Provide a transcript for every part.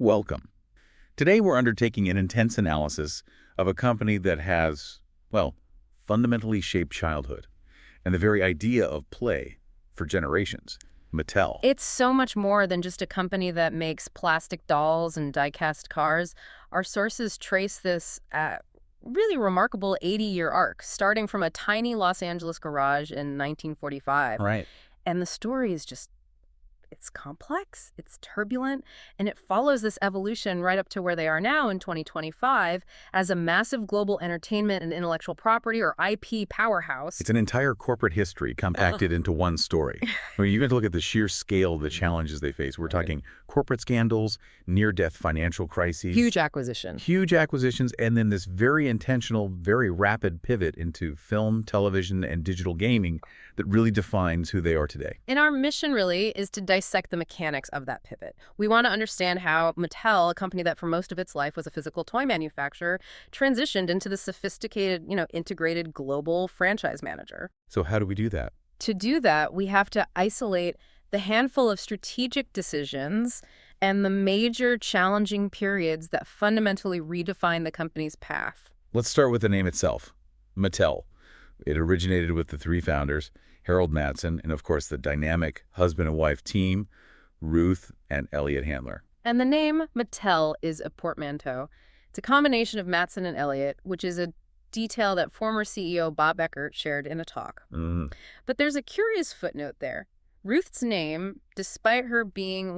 Welcome. Today we're undertaking an intense analysis of a company that has, well, fundamentally shaped childhood and the very idea of play for generations, Mattel. It's so much more than just a company that makes plastic dolls and die-cast cars. Our sources trace this really remarkable 80-year arc, starting from a tiny Los Angeles garage in 1945. Right. And the story is it's complex, it's turbulent, and it follows this evolution right up to where they are now in 2025 as a massive global entertainment and intellectual property, or IP, powerhouse. It's an entire corporate history compacted into one story. I mean, you have to look at the sheer scale of the challenges they face. We're talking corporate scandals, near-death financial crises. Huge acquisition. Huge acquisitions, and then this very intentional, very rapid pivot into film, television, and digital gaming that really defines who they are today. And our mission really is to dissect the mechanics of that pivot. We want to understand how Mattel, a company that for most of its life was a physical toy manufacturer, transitioned into the sophisticated, integrated global franchise manager. So how do we do that? To do that, we have to isolate the handful of strategic decisions and the major challenging periods that fundamentally redefine the company's path. Let's start with the name itself, Mattel. It originated with the three founders, Harold Matson, and of course the dynamic husband and wife team, Ruth and Elliot Handler. And the name Mattel is a portmanteau. It's a combination of Matson and Elliot, which is a detail that former CEO Bob Eckert shared in a talk. But there's a curious footnote there. Ruth's name, despite her being,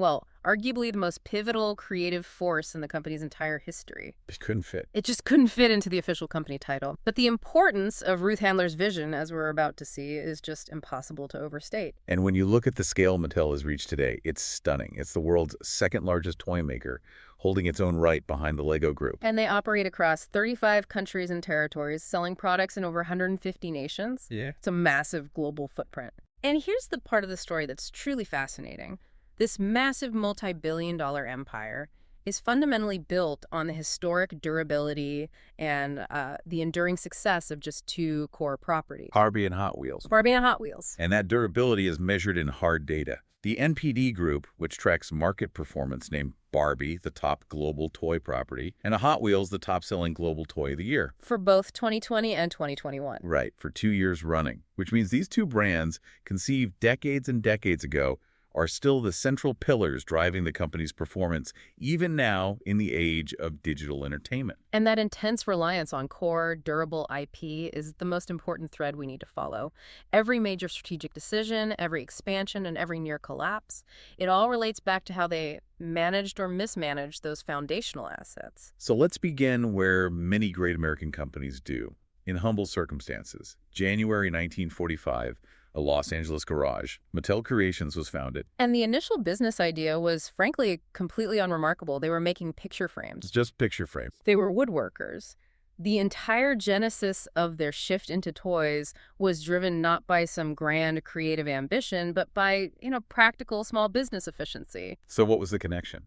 arguably the most pivotal creative force in the company's entire history. It couldn't fit. It just couldn't fit into the official company title. But the importance of Ruth Handler's vision, as we're about to see, is just impossible to overstate. And when you look at the scale Mattel has reached today, it's stunning. It's the world's second largest toy maker, holding its own right behind the Lego Group. And they operate across 35 countries and territories, selling products in over 150 nations. Yeah. It's a massive global footprint. And here's the part of the story that's truly fascinating. This massive multi-billion-dollar empire is fundamentally built on the historic durability and the enduring success of just two core properties. Barbie and Hot Wheels. Barbie and Hot Wheels. And that durability is measured in hard data. The NPD Group, which tracks market performance, named Barbie the top global toy property, and Hot Wheels the top-selling global toy of the year. For both 2020 and 2021. Right, for 2 years running, which means these two brands, conceived decades and decades ago, are still the central pillars driving the company's performance, even now in the age of digital entertainment. And that intense reliance on core, durable IP is the most important thread we need to follow. Every major strategic decision, every expansion, and every near collapse, it all relates back to how they managed or mismanaged those foundational assets. So let's begin where many great American companies do, in humble circumstances. January 1945, a Los Angeles garage, Mattel Creations was founded. And the initial business idea was, frankly, completely unremarkable. They were making picture frames. Just picture frames. They were woodworkers. The entire genesis of their shift into toys was driven not by some grand creative ambition, but by, practical small business efficiency. So what was the connection?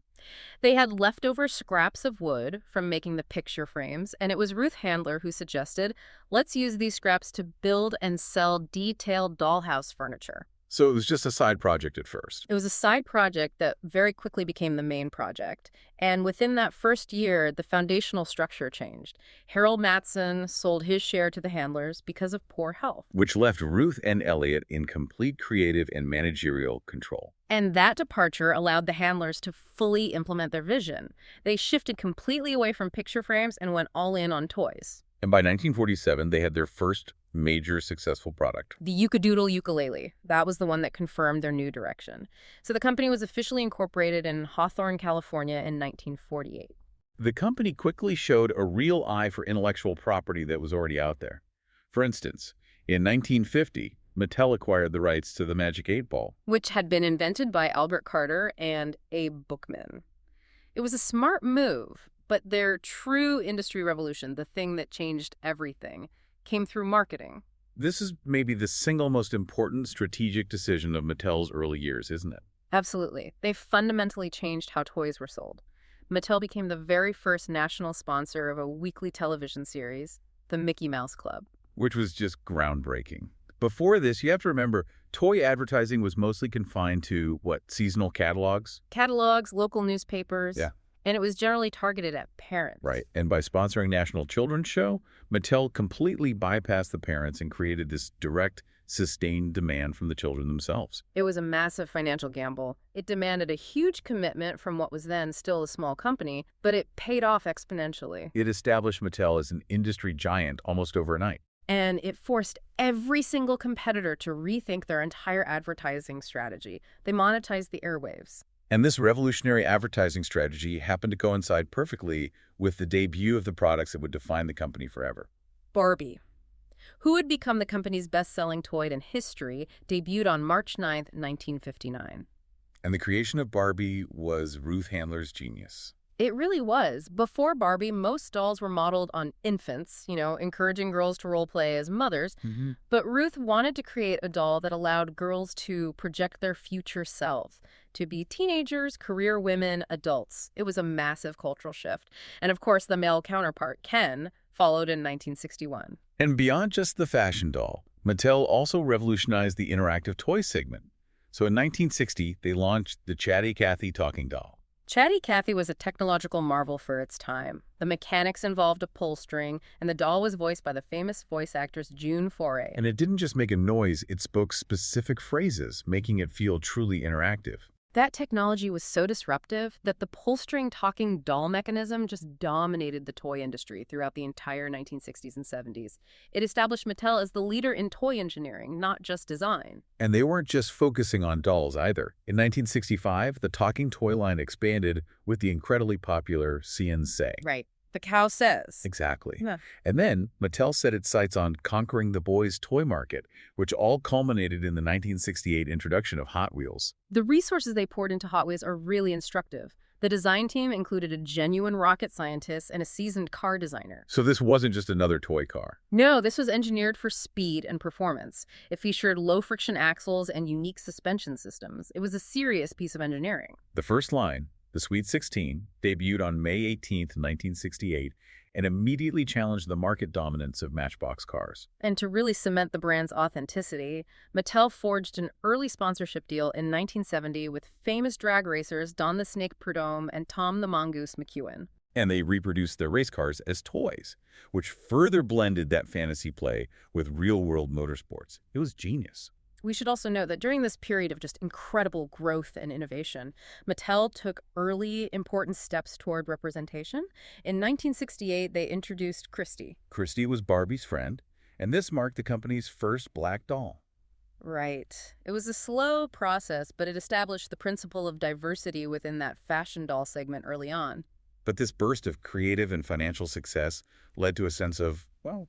They had leftover scraps of wood from making the picture frames, and it was Ruth Handler who suggested, let's use these scraps to build and sell detailed dollhouse furniture. So it was just a side project at first. It was a side project that very quickly became the main project. And within that first year, the foundational structure changed. Harold Matson sold his share to the Handlers because of poor health. Which left Ruth and Elliot in complete creative and managerial control. And that departure allowed the Handlers to fully implement their vision. They shifted completely away from picture frames and went all in on toys. And by 1947, they had their first major successful product. The Yucadoodle ukulele. That was the one that confirmed their new direction. So the company was officially incorporated in Hawthorne, California in 1948. The company quickly showed a real eye for intellectual property that was already out there. For instance, in 1950, Mattel acquired the rights to the Magic 8-Ball, which had been invented by Albert Carter and Abe Bookman. It was a smart move, but their true industry revolution, the thing that changed everything, came through marketing. This is maybe the single most important strategic decision of Mattel's early years, isn't it? Absolutely. They fundamentally changed how toys were sold. Mattel became the very first national sponsor of a weekly television series, the Mickey Mouse Club. Which was just groundbreaking. Before this, you have to remember, toy advertising was mostly confined to, seasonal catalogs? Catalogs, local newspapers. Yeah. And it was generally targeted at parents. Right. And by sponsoring National Children's Show, Mattel completely bypassed the parents and created this direct, sustained demand from the children themselves. It was a massive financial gamble. It demanded a huge commitment from what was then still a small company, but it paid off exponentially. It established Mattel as an industry giant almost overnight. And it forced every single competitor to rethink their entire advertising strategy. They monetized the airwaves. And this revolutionary advertising strategy happened to coincide perfectly with the debut of the products that would define the company forever. Barbie, who would become the company's best-selling toy in history, debuted on March 9th, 1959. And the creation of Barbie was Ruth Handler's genius. It really was. Before Barbie, most dolls were modeled on infants, encouraging girls to role play as mothers. But Ruth wanted to create a doll that allowed girls to project their future selves, to be teenagers, career women, adults. It was a massive cultural shift. And of course, the male counterpart, Ken, followed in 1961. And beyond just the fashion doll, Mattel also revolutionized the interactive toy segment. So in 1960, they launched the Chatty Cathy talking doll. Chatty Cathy was a technological marvel for its time. The mechanics involved a pull string, and the doll was voiced by the famous voice actress June Foray. And it didn't just make a noise, it spoke specific phrases, making it feel truly interactive. That technology was so disruptive that the pull-string talking doll mechanism just dominated the toy industry throughout the entire 1960s and 70s. It established Mattel as the leader in toy engineering, not just design. And they weren't just focusing on dolls either. In 1965, the talking toy line expanded with the incredibly popular CNC. Right. The cow says. Exactly. Yeah. And then Mattel set its sights on conquering the boys' toy market, which all culminated in the 1968 introduction of Hot Wheels. The resources they poured into Hot Wheels are really instructive. The design team included a genuine rocket scientist and a seasoned car designer. So this wasn't just another toy car. No, this was engineered for speed and performance. It featured low-friction axles and unique suspension systems. It was a serious piece of engineering. The first line, the Sweet 16, debuted on May 18, 1968, and immediately challenged the market dominance of Matchbox cars. And to really cement the brand's authenticity, Mattel forged an early sponsorship deal in 1970 with famous drag racers Don the Snake Prudhomme and Tom the Mongoose McEwen. And they reproduced their race cars as toys, which further blended that fantasy play with real-world motorsports. It was genius. We should also note that during this period of just incredible growth and innovation, Mattel took early, important steps toward representation. In 1968, they introduced Christy. Christy was Barbie's friend, and this marked the company's first black doll. Right. It was a slow process, but it established the principle of diversity within that fashion doll segment early on. But this burst of creative and financial success led to a sense of, well,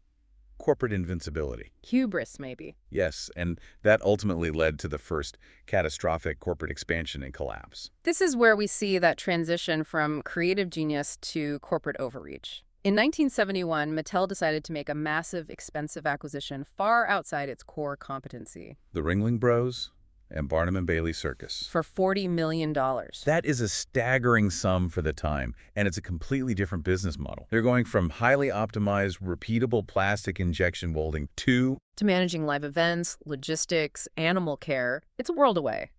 corporate invincibility. Hubris, maybe. Yes, and that ultimately led to the first catastrophic corporate expansion and collapse. This is where we see that transition from creative genius to corporate overreach. In 1971, Mattel decided to make a massive, expensive acquisition far outside its core competency. The Ringling Bros. And Barnum & Bailey Circus. For $40 million. That is a staggering sum for the time, and it's a completely different business model. They're going from highly optimized, repeatable plastic injection molding to managing live events, logistics, animal care. It's a world away.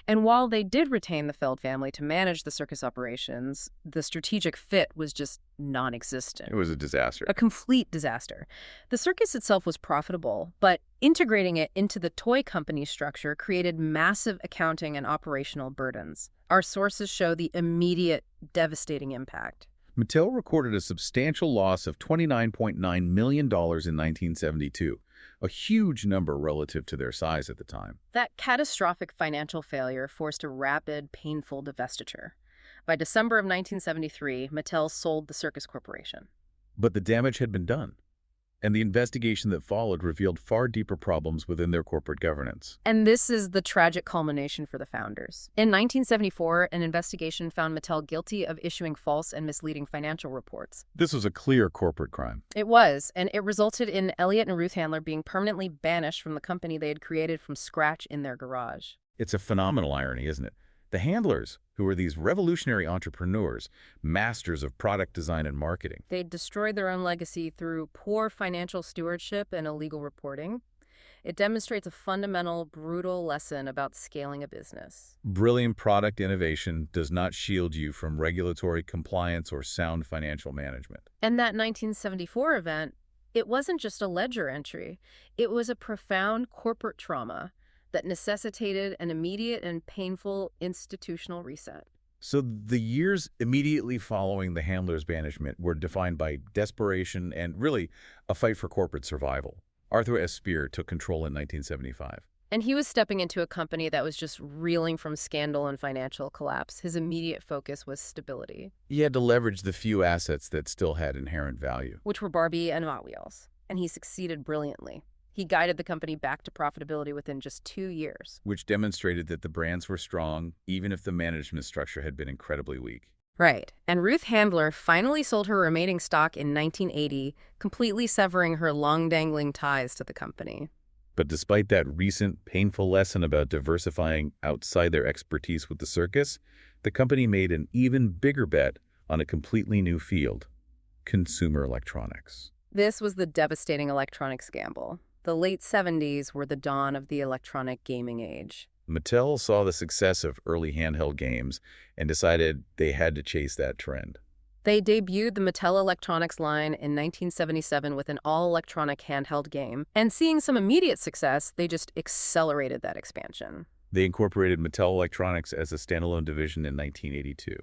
And while they did retain the Feld family to manage the circus operations, the strategic fit was just non-existent. It was a disaster. A complete disaster. The circus itself was profitable, but integrating it into the toy company structure created massive accounting and operational burdens. Our sources show the immediate, devastating impact. Mattel recorded a substantial loss of $29.9 million in 1972. A huge number relative to their size at the time. That catastrophic financial failure forced a rapid, painful divestiture. By December of 1973, Mattel sold the Circus Corporation. But the damage had been done, and the investigation that followed revealed far deeper problems within their corporate governance. And this is the tragic culmination for the founders. In 1974, an investigation found Mattel guilty of issuing false and misleading financial reports. This was a clear corporate crime. It was, and it resulted in Elliot and Ruth Handler being permanently banished from the company they had created from scratch in their garage. It's a phenomenal irony, isn't it? The Handlers, who were these revolutionary entrepreneurs, masters of product design and marketing. They destroyed their own legacy through poor financial stewardship and illegal reporting. It demonstrates a fundamental, brutal lesson about scaling a business. Brilliant product innovation does not shield you from regulatory compliance or sound financial management. And that 1974 event, it wasn't just a ledger entry. It was a profound corporate trauma that necessitated an immediate and painful institutional reset. So the years immediately following the handler's banishment were defined by desperation and really a fight for corporate survival. Arthur S. Spear took control in 1975. And he was stepping into a company that was just reeling from scandal and financial collapse. His immediate focus was stability, He had to leverage the few assets that still had inherent value. which were Barbie and Hot Wheels. And he succeeded brilliantly. He guided the company back to profitability within just 2 years. Which demonstrated that the brands were strong, even if the management structure had been incredibly weak. Right. And Ruth Handler finally sold her remaining stock in 1980, completely severing her long-dangling ties to the company. But despite that recent, painful lesson about diversifying outside their expertise with the circus, the company made an even bigger bet on a completely new field: consumer electronics. This was the devastating electronics gamble. The late 70s were the dawn of the electronic gaming age. Mattel saw the success of early handheld games and decided they had to chase that trend. They debuted the Mattel Electronics line in 1977 with an all-electronic handheld game, and seeing some immediate success, they just accelerated that expansion. They incorporated Mattel Electronics as a standalone division in 1982.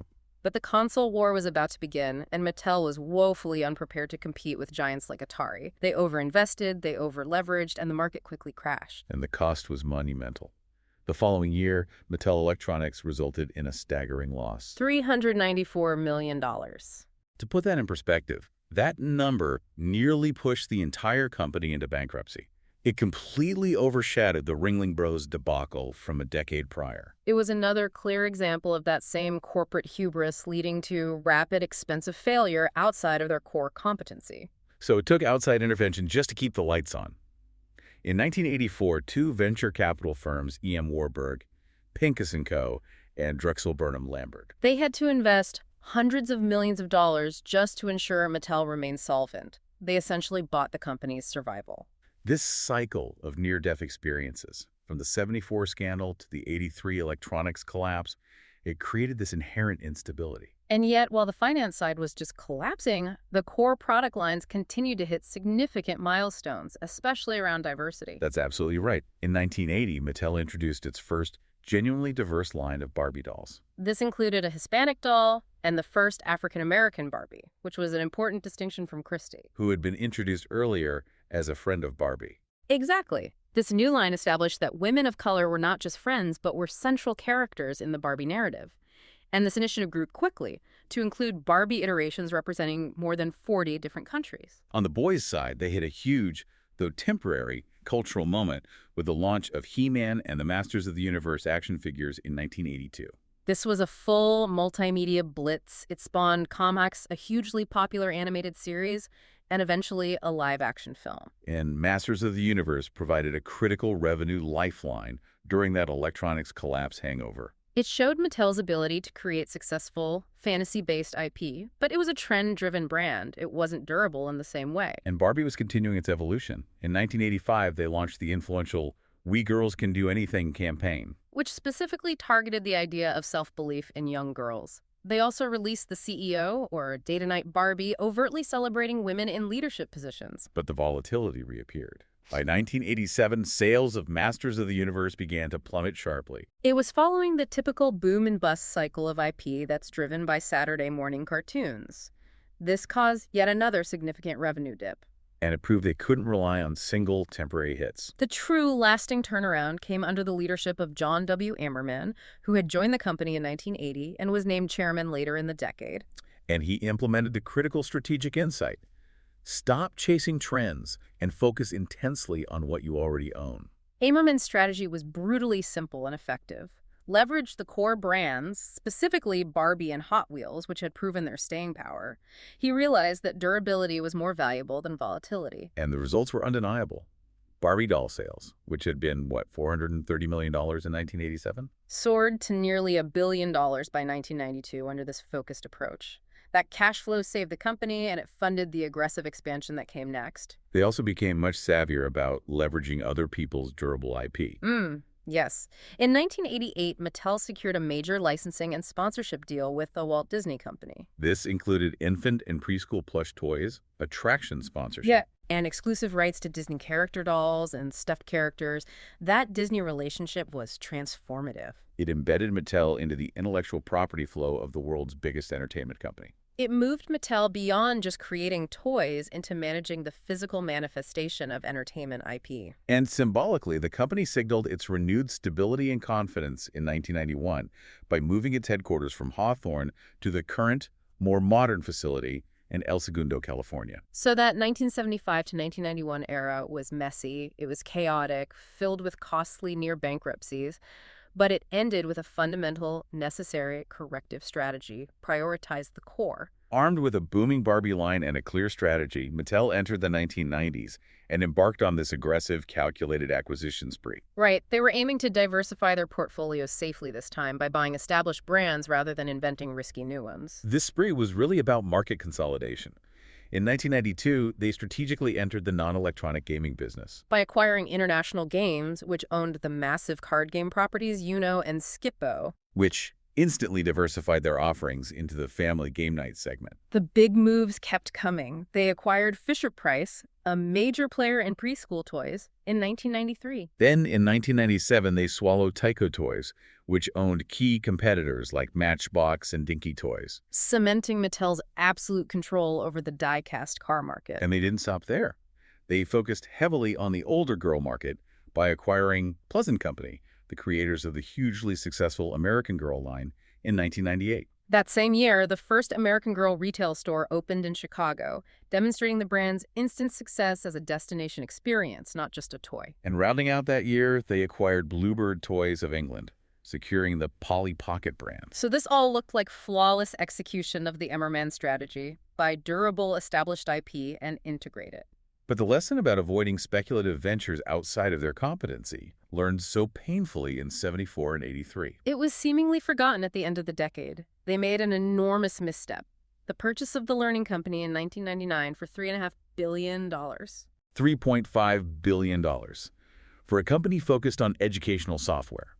But the console war was about to begin, and Mattel was woefully unprepared to compete with giants like Atari. They overinvested, they over-leveraged, and the market quickly crashed. And the cost was monumental. The following year, Mattel Electronics resulted in a staggering loss. $394 million. To put that in perspective, that number nearly pushed the entire company into bankruptcy. It completely overshadowed the Ringling Bros debacle from a decade prior. It was another clear example of that same corporate hubris leading to rapid, expensive failure outside of their core competency. So it took outside intervention just to keep the lights on. In 1984, two venture capital firms, E.M. Warburg, Pincus & Co., and Drexel Burnham Lambert, They had to invest hundreds of millions of dollars just to ensure Mattel remained solvent. They essentially bought the company's survival. This cycle of near-death experiences, from the 74 scandal to the 83 electronics collapse, it created this inherent instability. And yet, while the finance side was just collapsing, the core product lines continued to hit significant milestones, especially around diversity. That's absolutely right. In 1980, Mattel introduced its first genuinely diverse line of Barbie dolls. This included a Hispanic doll and the first African-American Barbie, which was an important distinction from Christie. Who had been introduced earlier as a friend of Barbie. Exactly. This new line established that women of color were not just friends, but were central characters in the Barbie narrative. And this initiative grew quickly to include Barbie iterations representing more than 40 different countries. On the boys' side, they hit a huge, though temporary, cultural moment with the launch of He-Man and the Masters of the Universe action figures in 1982. This was a full multimedia blitz. It spawned comics, a hugely popular animated series, and eventually a live-action film. And Masters of the Universe provided a critical revenue lifeline during that electronics collapse hangover. It showed Mattel's ability to create successful, fantasy-based IP, but it was a trend-driven brand. It wasn't durable in the same way. And Barbie was continuing its evolution. In 1985, they launched the influential We Girls Can Do Anything campaign, which specifically targeted the idea of self-belief in young girls. They also released the CEO, or Data Night Barbie, overtly celebrating women in leadership positions. but the volatility reappeared. By 1987, sales of Masters of the Universe began to plummet sharply. It was following the typical boom and bust cycle of IP that's driven by Saturday morning cartoons. This caused yet another significant revenue dip. And it proved they couldn't rely on single temporary hits. The true lasting turnaround came under the leadership of John W. Ammerman, who had joined the company in 1980 and was named chairman later in the decade. And he implemented the critical strategic insight. Stop chasing trends and focus intensely on what you already own. Ammerman's strategy was brutally simple and effective. Leverage the core brands, specifically Barbie and Hot Wheels, which had proven their staying power. He realized that durability was more valuable than volatility. And the results were undeniable. Barbie doll sales, which had been, $430 million in 1987? Soared to nearly $1 billion by 1992 under this focused approach. That cash flow saved the company, and it funded the aggressive expansion that came next. They also became much savvier about leveraging other people's durable IP. Yes. In 1988, Mattel secured a major licensing and sponsorship deal with the Walt Disney Company. This included infant and preschool plush toys, attraction sponsorship. Yeah. And exclusive rights to Disney character dolls and stuffed characters. That Disney relationship was transformative. It embedded Mattel into the intellectual property flow of the world's biggest entertainment company. It moved Mattel beyond just creating toys into managing the physical manifestation of entertainment IP. And symbolically, the company signaled its renewed stability and confidence in 1991 by moving its headquarters from Hawthorne to the current, more modern facility in El Segundo, California. So that 1975 to 1991 era was messy, it was chaotic, filled with costly near bankruptcies, but it ended with a fundamental, necessary corrective strategy, prioritized the core. Armed with a booming Barbie line and a clear strategy, Mattel entered the 1990s and embarked on this aggressive, calculated acquisition spree. Right. They were aiming to diversify their portfolio safely this time by buying established brands rather than inventing risky new ones. This spree was really about market consolidation. In 1992, they strategically entered the non-electronic gaming business. By acquiring International Games, which owned the massive card game properties Uno and Skippo, which instantly diversified their offerings into the family game night segment. The big moves kept coming. They acquired Fisher-Price, a major player in preschool toys, in 1993. Then, in 1997, they swallowed Tyco Toys, which owned key competitors like Matchbox and Dinky Toys. Cementing Mattel's absolute control over the die-cast car market. And they didn't stop there. They focused heavily on the older girl market by acquiring Pleasant Company, the creators of the hugely successful American Girl line, in 1998. That same year, the first American Girl retail store opened in Chicago, demonstrating the brand's instant success as a destination experience, not just a toy. And rounding out that year, they acquired Bluebird Toys of England, securing the Polly Pocket brand. So this all looked like flawless execution of the Emmerman strategy: buy durable, established IP and integrate it. But the lesson about avoiding speculative ventures outside of their competency learned so painfully in 74 and 83. It was seemingly forgotten at the end of the decade. They made an enormous misstep: the purchase of the Learning Company in 1999 for $3.5 billion. $3.5 billion for a company focused on educational software.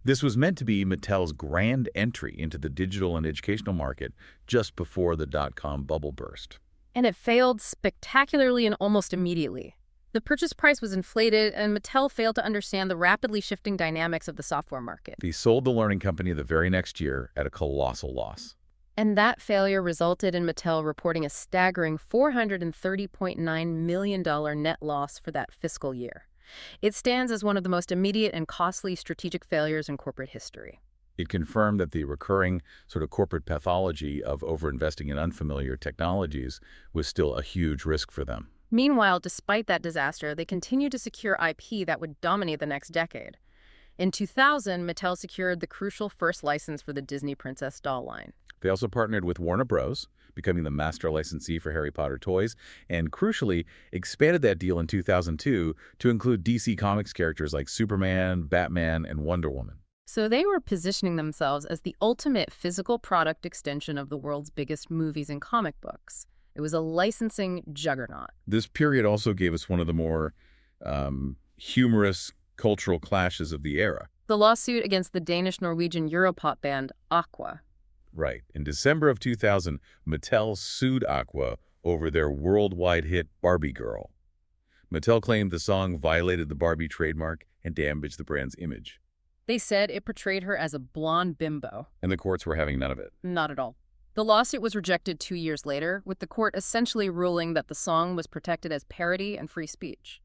This was meant to be Mattel's grand entry into the digital and educational market just before the dot-com bubble burst. And it failed spectacularly and almost immediately. The purchase price was inflated, and Mattel failed to understand the rapidly shifting dynamics of the software market. They sold the Learning Company the very next year at a colossal loss. And that failure resulted in Mattel reporting a staggering $430.9 million net loss for that fiscal year. It stands as one of the most immediate and costly strategic failures in corporate history. It confirmed that the recurring sort of corporate pathology of overinvesting in unfamiliar technologies was still a huge risk for them. Meanwhile, despite that disaster, they continued to secure IP that would dominate the next decade. In 2000, Mattel secured the crucial first license for the Disney Princess doll line. They also partnered with Warner Bros., becoming the master licensee for Harry Potter toys, and crucially expanded that deal in 2002 to include DC Comics characters like Superman, Batman, and Wonder Woman. So they were positioning themselves as the ultimate physical product extension of the world's biggest movies and comic books. It was a licensing juggernaut. This period also gave us one of the more humorous cultural clashes of the era. The lawsuit against the Danish-Norwegian Europop band Aqua. Right. In December of 2000, Mattel sued Aqua over their worldwide hit Barbie Girl. Mattel claimed the song violated the Barbie trademark and damaged the brand's image. They said it portrayed her as a blonde bimbo. And the courts were having none of it. Not at all. The lawsuit was rejected 2 years later, with the court essentially ruling that the song was protected as parody and free speech.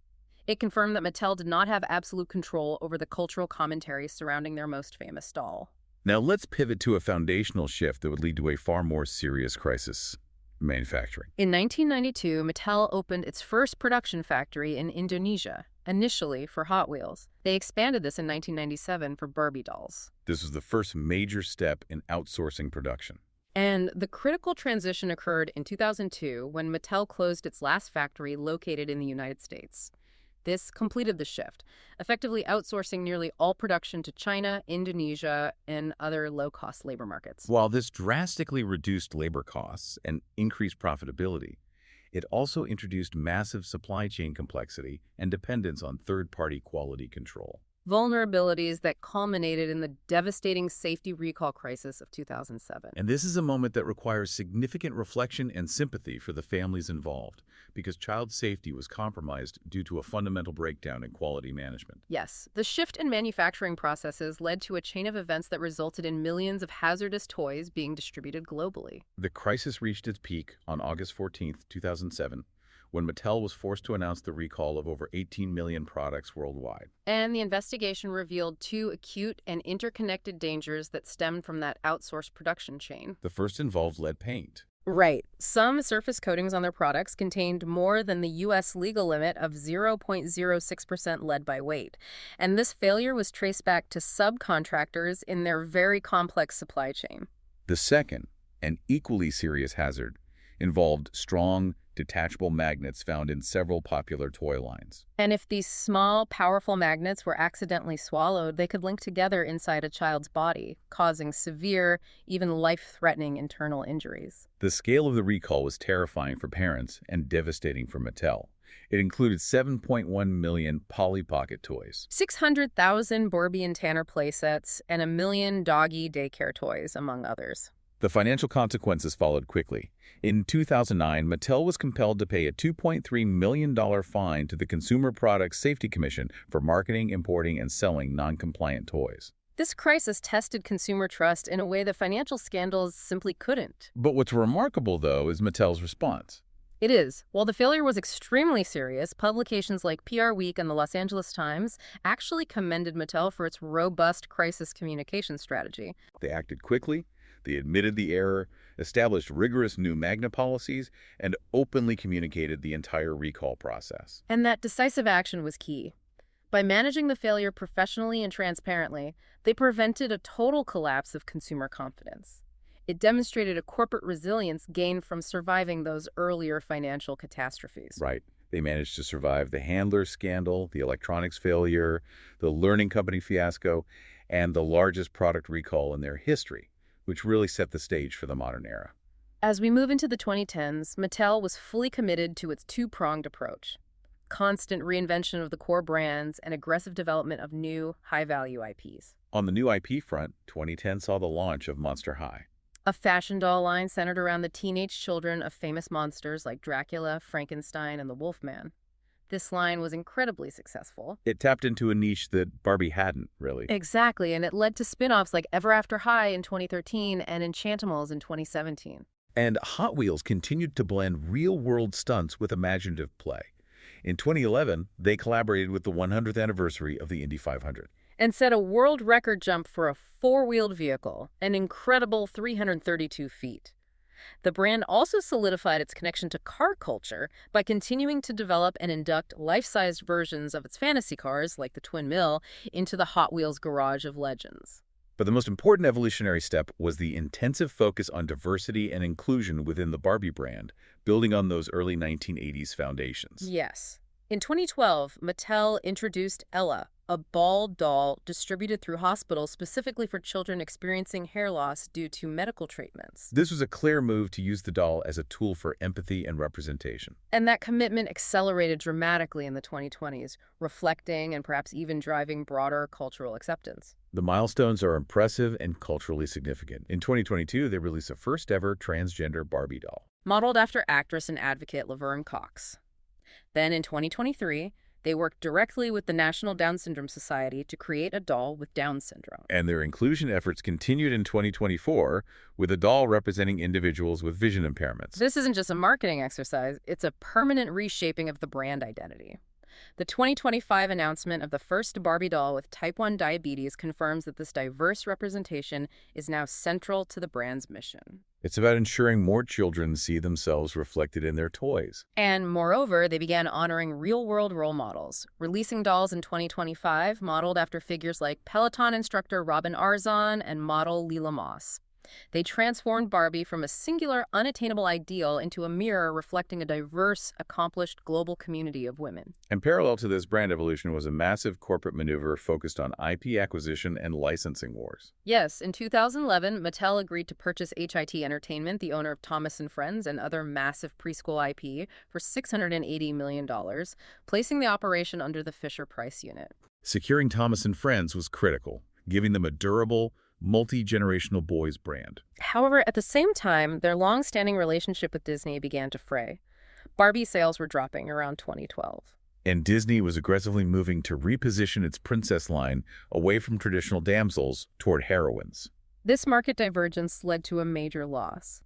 It confirmed that Mattel did not have absolute control over the cultural commentary surrounding their most famous doll. Now let's pivot to a foundational shift that would lead to a far more serious crisis: manufacturing. In 1992, Mattel opened its first production factory in Indonesia, initially for Hot Wheels. They expanded this in 1997 for Barbie dolls. This was the first major step in outsourcing production. And the critical transition occurred in 2002 when Mattel closed its last factory located in the United States. This completed the shift, effectively outsourcing nearly all production to China, Indonesia, and other low-cost labor markets. While this drastically reduced labor costs and increased profitability, it also introduced massive supply chain complexity and dependence on third-party quality control. Vulnerabilities that culminated in the devastating safety recall crisis of 2007. And this is a moment that requires significant reflection and sympathy for the families involved, because child safety was compromised due to a fundamental breakdown in quality management. Yes, the shift in manufacturing processes led to a chain of events that resulted in millions of hazardous toys being distributed globally. The crisis reached its peak on August 14, 2007, when Mattel was forced to announce the recall of over 18 million products worldwide. And the investigation revealed two acute and interconnected dangers that stemmed from that outsourced production chain. The first involved lead paint. Right. Some surface coatings on their products contained more than the U.S. legal limit of 0.06% lead by weight. And this failure was traced back to subcontractors in their very complex supply chain. The second, and equally serious hazard, involved strong, detachable magnets found in several popular toy lines. And if these small, powerful magnets were accidentally swallowed, they could link together inside a child's body, causing severe, even life-threatening internal injuries. The scale of the recall was terrifying for parents and devastating for Mattel. It included 7.1 million Polly Pocket toys, 600,000 Barbie and Tanner playsets, and 1 million doggy daycare toys, among others. The financial consequences followed quickly. In 2009, Mattel was compelled to pay a $2.3 million fine to the Consumer Product Safety Commission for marketing, importing, and selling non-compliant toys. This crisis tested consumer trust in a way that financial scandals simply couldn't. But what's remarkable, though, is Mattel's response. It is. While the failure was extremely serious, publications like PR Week and the Los Angeles Times actually commended Mattel for its robust crisis communication strategy. They acted quickly. They admitted the error, established rigorous new magnet policies, and openly communicated the entire recall process. And that decisive action was key. By managing the failure professionally and transparently, they prevented a total collapse of consumer confidence. It demonstrated a corporate resilience gained from surviving those earlier financial catastrophes. Right. They managed to survive the handler scandal, the electronics failure, the learning company fiasco, and the largest product recall in their history, which really set the stage for the modern era. As we move into the 2010s, Mattel was fully committed to its two-pronged approach: constant reinvention of the core brands and aggressive development of new, high-value IPs. On the new IP front, 2010 saw the launch of Monster High, A fashion doll line centered around the teenage children of famous monsters like Dracula, Frankenstein, and the Wolfman. This line was incredibly successful. It tapped into a niche that Barbie hadn't, really. Exactly, and it led to spin-offs like Ever After High in 2013 and Enchantimals in 2017. And Hot Wheels continued to blend real-world stunts with imaginative play. In 2011, they collaborated with the 100th anniversary of the Indy 500. And set a world record jump for a four-wheeled vehicle, an incredible 332 feet. The brand also solidified its connection to car culture by continuing to develop and induct life-sized versions of its fantasy cars, like the Twin Mill, into the Hot Wheels Garage of Legends. But the most important evolutionary step was the intensive focus on diversity and inclusion within the Barbie brand, building on those early 1980s foundations. Yes. In 2012, Mattel introduced Ella, a ball doll distributed through hospitals specifically for children experiencing hair loss due to medical treatments. This was a clear move to use the doll as a tool for empathy and representation. And that commitment accelerated dramatically in the 2020s, reflecting and perhaps even driving broader cultural acceptance. The milestones are impressive and culturally significant. In 2022, they released a first-ever transgender Barbie doll, modeled after actress and advocate Laverne Cox. Then in 2023, they worked directly with the National Down Syndrome Society to create a doll with Down syndrome. And their inclusion efforts continued in 2024 with a doll representing individuals with vision impairments. This isn't just a marketing exercise, it's a permanent reshaping of the brand identity. The 2025 announcement of the first Barbie doll with type 1 diabetes confirms that this diverse representation is now central to the brand's mission. It's about ensuring more children see themselves reflected in their toys. And moreover, they began honoring real-world role models, releasing dolls in 2025 modeled after figures like Peloton instructor Robin Arzon and model Lila Moss. They transformed Barbie from a singular, unattainable ideal into a mirror reflecting a diverse, accomplished global community of women. And parallel to this brand evolution was a massive corporate maneuver focused on IP acquisition and licensing wars. Yes, in 2011, Mattel agreed to purchase HIT Entertainment, the owner of Thomas & Friends and other massive preschool IP, for $680 million, placing the operation under the Fisher-Price unit. Securing Thomas & Friends was critical, giving them a durable, multi-generational boys brand. However, at the same time, their long-standing relationship with Disney began to fray. Barbie sales were dropping around 2012. And Disney was aggressively moving to reposition its princess line away from traditional damsels toward heroines. This market divergence led to a major loss.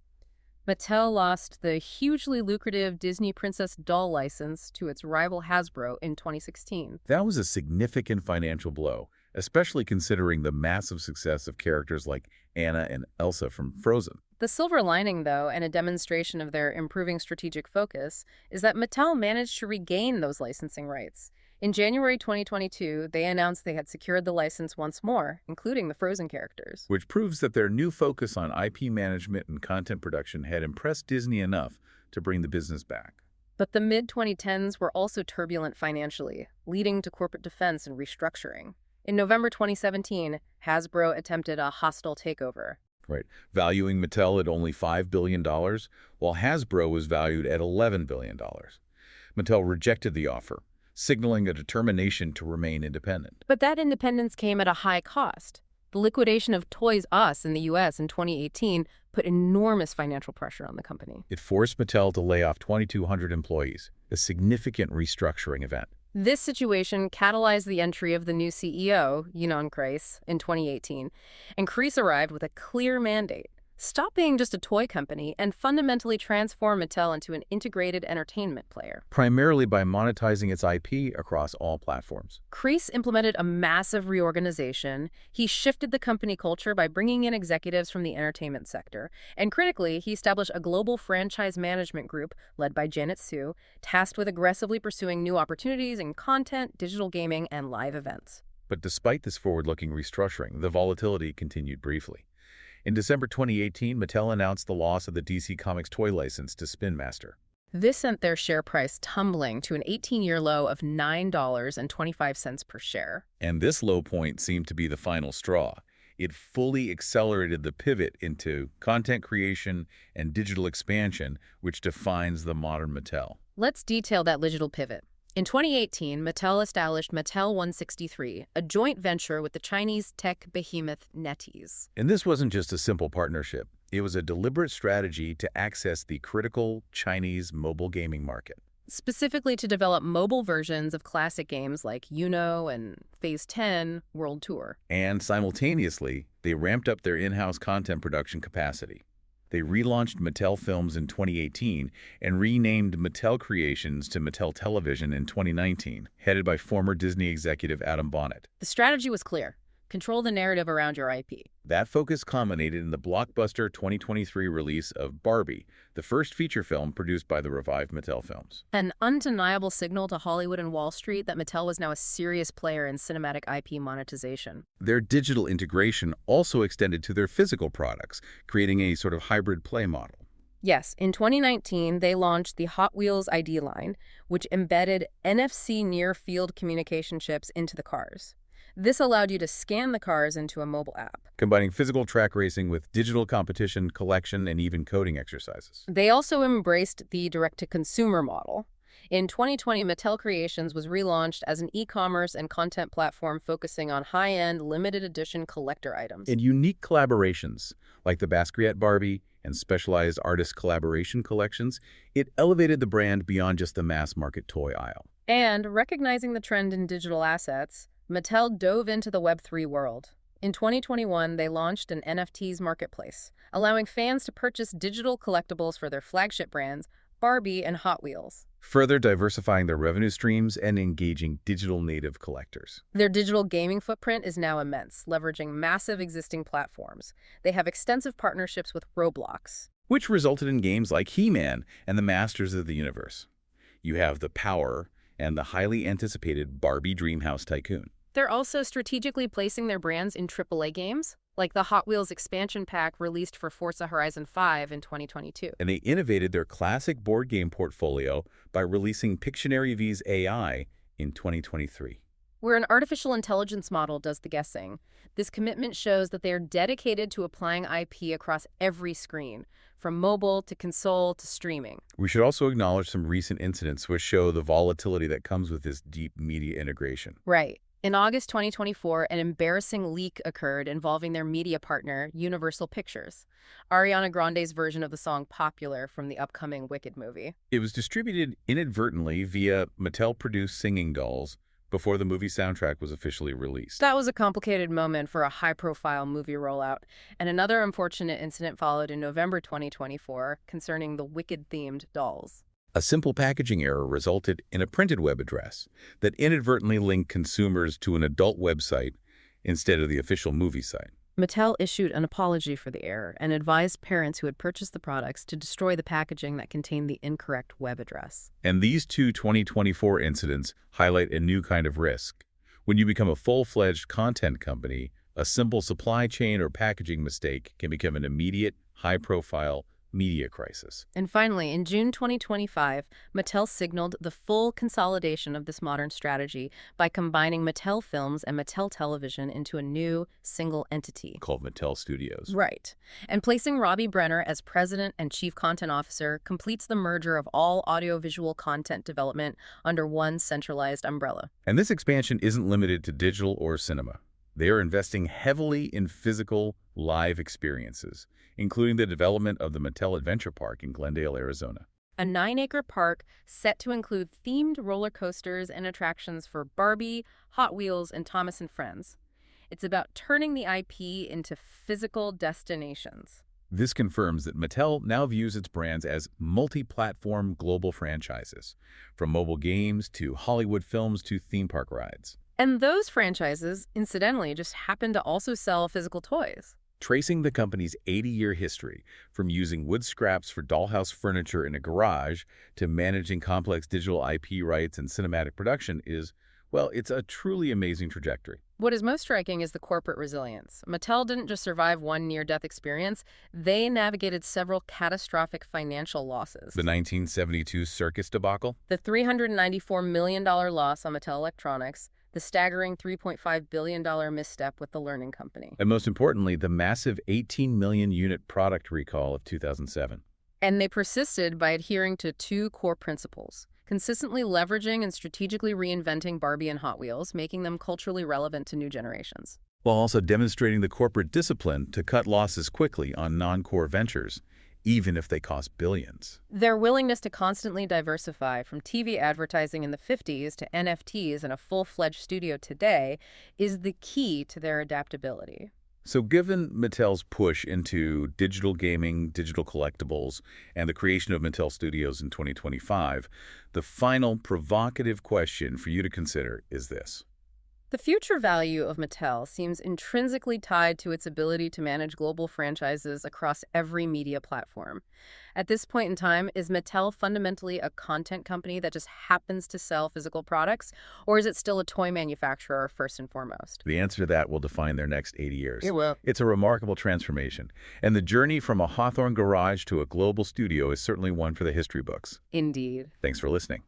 Mattel lost the hugely lucrative Disney Princess doll license to its rival Hasbro in 2016. That was a significant financial blow, especially considering the massive success of characters like Anna and Elsa from Frozen. The silver lining, though, and a demonstration of their improving strategic focus, is that Mattel managed to regain those licensing rights. In January 2022, they announced they had secured the license once more, including the Frozen characters. Which proves that their new focus on IP management and content production had impressed Disney enough to bring the business back. But the mid-2010s were also turbulent financially, leading to corporate defense and restructuring. In November 2017, Hasbro attempted a hostile takeover. Right, valuing Mattel at only $5 billion, while Hasbro was valued at $11 billion. Mattel rejected the offer, signaling a determination to remain independent. But that independence came at a high cost. The liquidation of Toys R Us in the U.S. in 2018 put enormous financial pressure on the company. It forced Mattel to lay off 2,200 employees, a significant restructuring event. This situation catalyzed the entry of the new CEO, Ynon Kreiss, in 2018, and Kreiss arrived with a clear mandate: stop being just a toy company and fundamentally transform Mattel into an integrated entertainment player. Primarily by monetizing its IP across all platforms. Kreiss implemented a massive reorganization. He shifted the company culture by bringing in executives from the entertainment sector. And critically, he established a global franchise management group led by Janet Su, tasked with aggressively pursuing new opportunities in content, digital gaming, and live events. But despite this forward-looking restructuring, the volatility continued briefly. In December 2018, Mattel announced the loss of the DC Comics toy license to Spin Master. This sent their share price tumbling to an 18-year low of $9.25 per share. And this low point seemed to be the final straw. It fully accelerated the pivot into content creation and digital expansion, which defines the modern Mattel. Let's detail that digital pivot. In 2018, Mattel established Mattel 163, a joint venture with the Chinese tech behemoth NetEase. And this wasn't just a simple partnership. It was a deliberate strategy to access the critical Chinese mobile gaming market. Specifically to develop mobile versions of classic games like Uno and Phase 10 World Tour. And simultaneously, they ramped up their in-house content production capacity. They relaunched Mattel Films in 2018 and renamed Mattel Creations to Mattel Television in 2019, headed by former Disney executive Adam Bonnet. The strategy was clear: control the narrative around your IP. That focus culminated in the blockbuster 2023 release of Barbie, the first feature film produced by the revived Mattel Films. An undeniable signal to Hollywood and Wall Street that Mattel was now a serious player in cinematic IP monetization. Their digital integration also extended to their physical products, creating a sort of hybrid play model. Yes, in 2019, they launched the Hot Wheels ID line, which embedded NFC near-field communication chips into the cars. This allowed you to scan the cars into a mobile app, combining physical track racing with digital competition, collection, and even coding exercises. They also embraced the direct-to-consumer model. In 2020, Mattel Creations was relaunched as an e-commerce and content platform focusing on high-end, limited-edition collector items. And unique collaborations, like the Basquiat Barbie and specialized artist collaboration collections, it elevated the brand beyond just the mass-market toy aisle. And recognizing the trend in digital assets, Mattel dove into the Web3 world. In 2021, they launched an NFTs marketplace, allowing fans to purchase digital collectibles for their flagship brands, Barbie and Hot Wheels, further diversifying their revenue streams and engaging digital native collectors. Their digital gaming footprint is now immense, leveraging massive existing platforms. They have extensive partnerships with Roblox, which resulted in games like He-Man and the Masters of the Universe. You have the power and the highly anticipated Barbie Dreamhouse Tycoon. They're also strategically placing their brands in AAA games, like the Hot Wheels expansion pack released for Forza Horizon 5 in 2022. And they innovated their classic board game portfolio by releasing Pictionary V's AI in 2023. Where an artificial intelligence model does the guessing, this commitment shows that they are dedicated to applying IP across every screen, from mobile to console to streaming. We should also acknowledge some recent incidents which show the volatility that comes with this deep media integration. Right. In August 2024, an embarrassing leak occurred involving their media partner, Universal Pictures. Ariana Grande's version of the song Popular from the upcoming Wicked movie. It was distributed inadvertently via Mattel-produced singing dolls before the movie soundtrack was officially released. That was a complicated moment for a high-profile movie rollout, and another unfortunate incident followed in November 2024 concerning the Wicked-themed dolls. A simple packaging error resulted in a printed web address that inadvertently linked consumers to an adult website instead of the official movie site. Mattel issued an apology for the error and advised parents who had purchased the products to destroy the packaging that contained the incorrect web address. And these two 2024 incidents highlight a new kind of risk. When you become a full-fledged content company, a simple supply chain or packaging mistake can become an immediate, high-profile media crisis. And finally, in June 2025, Mattel signaled the full consolidation of this modern strategy by combining Mattel Films and Mattel Television into a new single entity Called Mattel Studios. Right. And placing Robbie Brenner as president and chief content officer completes the merger of all audiovisual content development under one centralized umbrella. And this expansion isn't limited to digital or cinema. They are investing heavily in physical, live experiences, including the development of the Mattel Adventure Park in Glendale, Arizona. A 9-acre park set to include themed roller coasters and attractions for Barbie, Hot Wheels, and Thomas and Friends. It's about turning the IP into physical destinations. This confirms that Mattel now views its brands as multi-platform global franchises, from mobile games to Hollywood films to theme park rides. And those franchises, incidentally, just happen to also sell physical toys. Tracing the company's 80-year history, from using wood scraps for dollhouse furniture in a garage to managing complex digital IP rights and cinematic production is, well, it's a truly amazing trajectory. What is most striking is the corporate resilience. Mattel didn't just survive one near-death experience, they navigated several catastrophic financial losses. The 1972 circus debacle? The $394 million loss on Mattel Electronics, the staggering $3.5 billion misstep with the Learning Company. And most importantly, the massive 18 million unit product recall of 2007. And they persisted by adhering to two core principles: consistently leveraging and strategically reinventing Barbie and Hot Wheels, making them culturally relevant to new generations, while also demonstrating the corporate discipline to cut losses quickly on non-core ventures, even if they cost billions. Their willingness to constantly diversify from TV advertising in the 50s to NFTs in a full-fledged studio today is the key to their adaptability. So given Mattel's push into digital gaming, digital collectibles, and the creation of Mattel Studios in 2025, the final provocative question for you to consider is this. The future value of Mattel seems intrinsically tied to its ability to manage global franchises across every media platform. At this point in time, is Mattel fundamentally a content company that just happens to sell physical products, or is it still a toy manufacturer first and foremost? The answer to that will define their next 80 years. It will. It's a remarkable transformation, and the journey from a Hawthorne garage to a global studio is certainly one for the history books. Indeed. Thanks for listening.